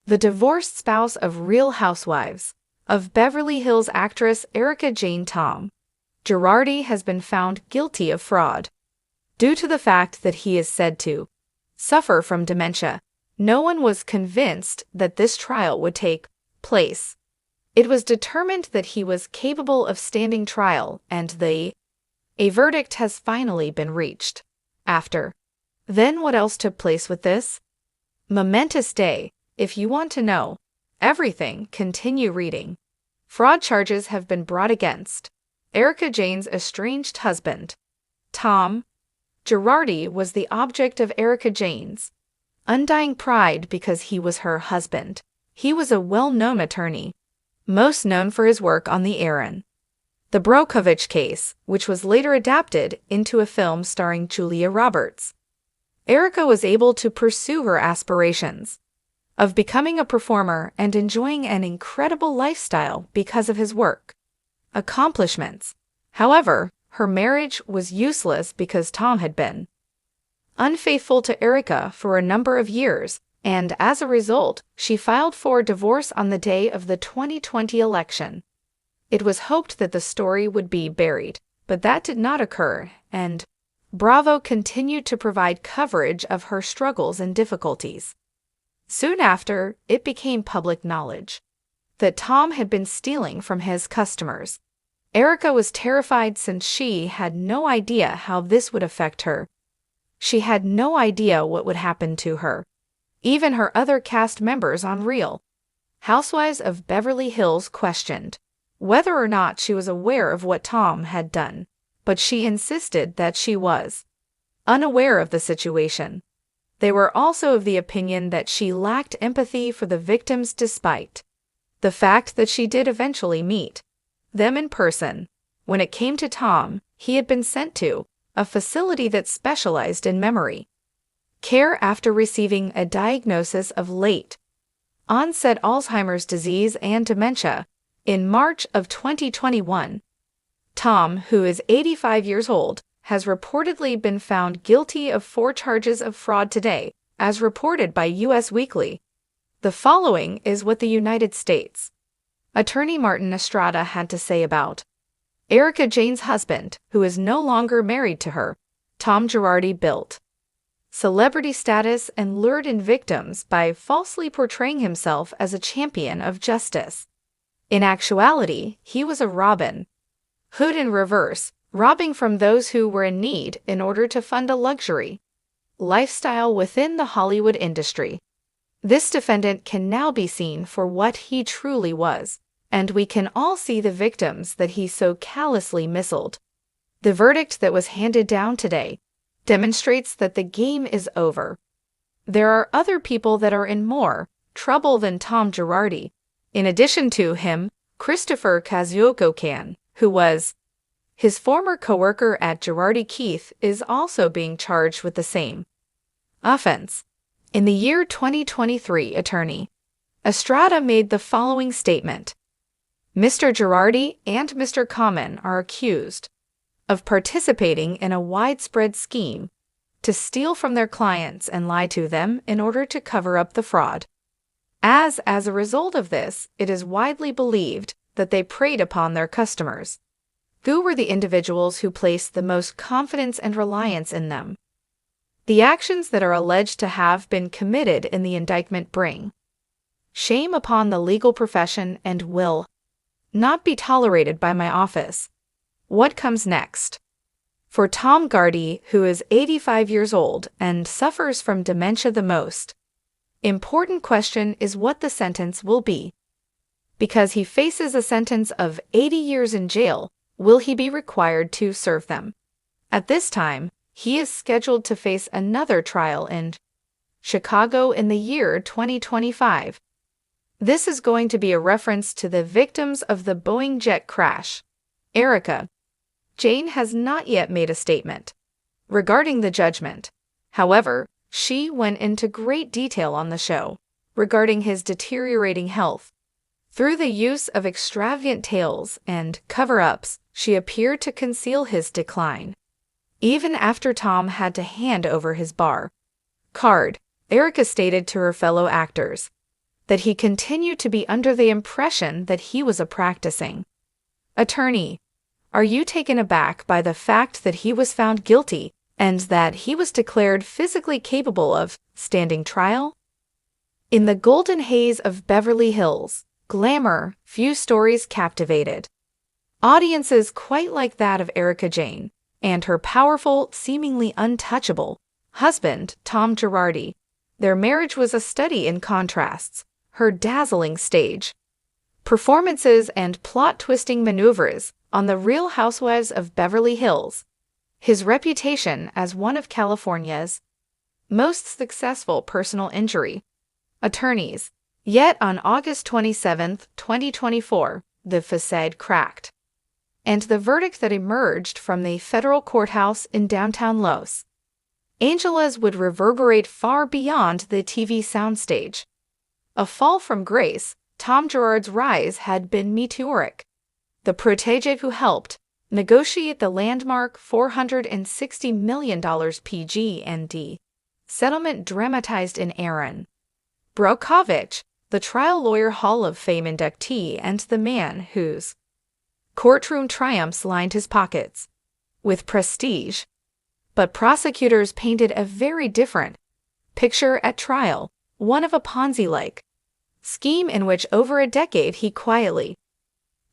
the divorced spouse of Real Housewives of Beverly Hills actress Erika Jayne. Tom Girardi has been found guilty of fraud. Due to the fact that he is said to suffer from dementia, no one was convinced that this trial would take place. It was determined that he was capable of standing trial, and a verdict has finally been reached. Then what else took place with this momentous day? If you want to know everything, continue reading. Fraud charges have been brought against Erika Jayne's estranged husband. Tom Girardi was the object of Erika Jayne's undying pride because he was her husband. He was a well-known attorney, most known for his work on the the RHOBH case, which was later adapted into a film starring Julia Roberts. Erika was able to pursue her aspirations of becoming a performer and enjoying an incredible lifestyle because of his work accomplishments. However, her marriage was useless because Tom had been unfaithful to Erika for a number of years, and as a result, she filed for divorce on the day of the 2020 election. It was hoped that the story would be buried, but that did not occur, and Bravo continued to provide coverage of her struggles and difficulties. Soon after, it became public knowledge that Tom had been stealing from his customers. Erika was terrified since she had no idea how this would affect her. She had no idea what would happen to her. Even her other cast members on Real Housewives of Beverly Hills questioned whether or not she was aware of what Tom had done, but she insisted that she was unaware of the situation. They were also of the opinion that she lacked empathy for the victims despite the fact that she did eventually meet them in person. When it came to Tom, he had been sent to a facility that specialized in memory care after receiving a diagnosis of late-onset Alzheimer's disease and dementia in March of 2021. Tom, who is 85 years old, has reportedly been found guilty of 4 charges of fraud today, as reported by U.S. Weekly. The following is what the United States Attorney Martin Estrada had to say about Erika Jayne's husband, who is no longer married to her. Tom Girardi built celebrity status and lured in victims by falsely portraying himself as a champion of justice. In actuality, he was a Robin Hood in reverse, robbing from those who were in need in order to fund a luxury lifestyle within the Hollywood industry. This defendant can now be seen for what he truly was, and we can all see the victims that he so callously missiled. The verdict that was handed down today demonstrates that the game is over. There are other people that are in more trouble than Tom Girardi. In addition to him, Christopher Kazuokokan, who was his former co-worker at Girardi Keith, is also being charged with the same offense. In the year 2023, Attorney Estrada made the following statement. Mr. Girardi and Mr. Kamen are accused of participating in a widespread scheme to steal from their clients and lie to them in order to cover up the fraud. As a result of this, it is widely believed that they preyed upon their customers, who were the individuals who placed the most confidence and reliance in them. The actions that are alleged to have been committed in the indictment bring shame upon the legal profession and will not be tolerated by my office. What comes next? For Tom Girardi, who is 85 years old and suffers from dementia, the most important question is what the sentence will be. Because he faces a sentence of 80 years in jail, will he be required to serve them? At this time, he is scheduled to face another trial in Chicago in the year 2025. This is going to be a reference to the victims of the Boeing jet crash. Erika Jayne has not yet made a statement regarding the judgment. However, she went into great detail on the show regarding his deteriorating health. Through the use of extravagant tales and cover-ups, she appeared to conceal his decline. Even after Tom had to hand over his bar card, Erika stated to her fellow actors, that he continued to be under the impression that he was a practicing attorney. Are you taken aback by the fact that he was found guilty and that he was declared physically capable of standing trial? In the golden haze of Beverly Hills, glamour, few stories captivated audiences quite like that of Erika Jayne and her powerful, seemingly untouchable husband, Tom Girardi. Their marriage was a study in contrasts, her dazzling stage performances and plot-twisting maneuvers on The Real Housewives of Beverly Hills, his reputation as one of California's most successful personal injury attorneys. Yet on August 27, 2024, the facade cracked, and the verdict that emerged from the federal courthouse in downtown Los Angeles would reverberate far beyond the TV soundstage. A fall from grace, Tom Girardi's rise had been meteoric. The protégé who helped negotiate the landmark $460 million PG&E settlement dramatized in Aaron Brockovich, the trial lawyer Hall of Fame inductee and the man whose courtroom triumphs lined his pockets with prestige. But prosecutors painted a very different picture at trial, one of a Ponzi-like scheme in which over a decade he quietly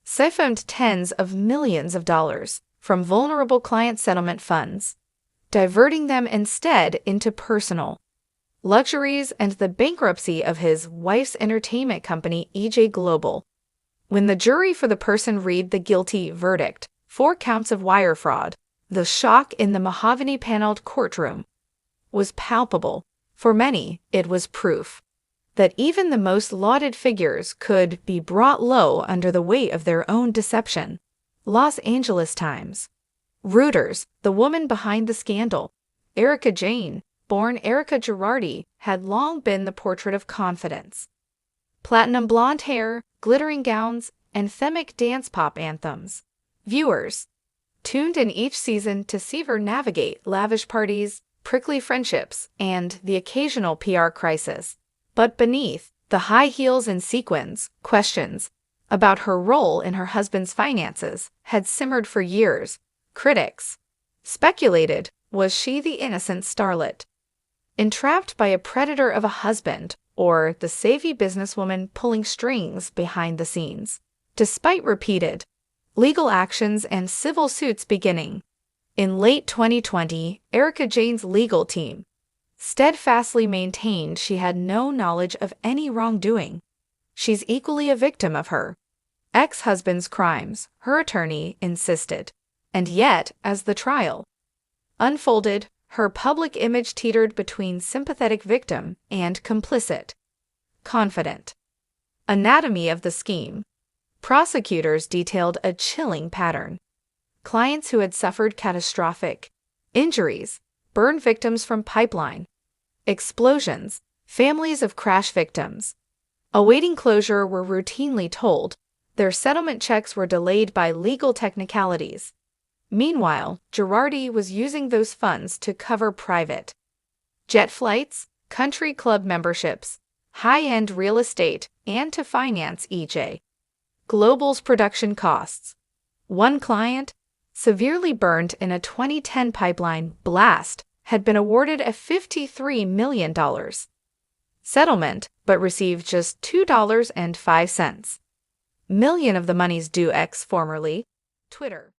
siphoned tens of millions of dollars from vulnerable client settlement funds, diverting them instead into personal luxuries and the bankruptcy of his wife's entertainment company, EJ Global. When the jury for the person read the guilty verdict, 4 counts of wire fraud, the shock in the mahogany-paneled courtroom was palpable. For many, it was proof that even the most lauded figures could be brought low under the weight of their own deception. Los Angeles Times. Reuters, the woman behind the scandal, Erika Jayne, born Erika Girardi, had long been the portrait of confidence. Platinum blonde hair, glittering gowns, anthemic dance pop anthems. Viewers tuned in each season to see her navigate lavish parties, prickly friendships, and the occasional PR crisis. But beneath the high heels and sequins, questions about her role in her husband's finances had simmered for years. Critics speculated, was she the innocent starlet entrapped by a predator of a husband, or the savvy businesswoman pulling strings behind the scenes? Despite repeated legal actions and civil suits beginning in late 2020, Erika Jayne's legal team steadfastly maintained she had no knowledge of any wrongdoing. She's equally a victim of her ex-husband's crimes, her attorney insisted. And yet, as the trial unfolded, her public image teetered between sympathetic victim and complicit confidant. Anatomy of the scheme. Prosecutors detailed a chilling pattern. Clients who had suffered catastrophic injuries, burn victims from pipeline explosions, families of crash victims awaiting closure were routinely told their settlement checks were delayed by legal technicalities. Meanwhile, Girardi was using those funds to cover private jet flights, country club memberships, high-end real estate, and to finance EJ Global's production costs. One client, severely burned in a 2010 pipeline blast, had been awarded a $53 million settlement, but received just $2.05 million of the money's due. Formerly Twitter.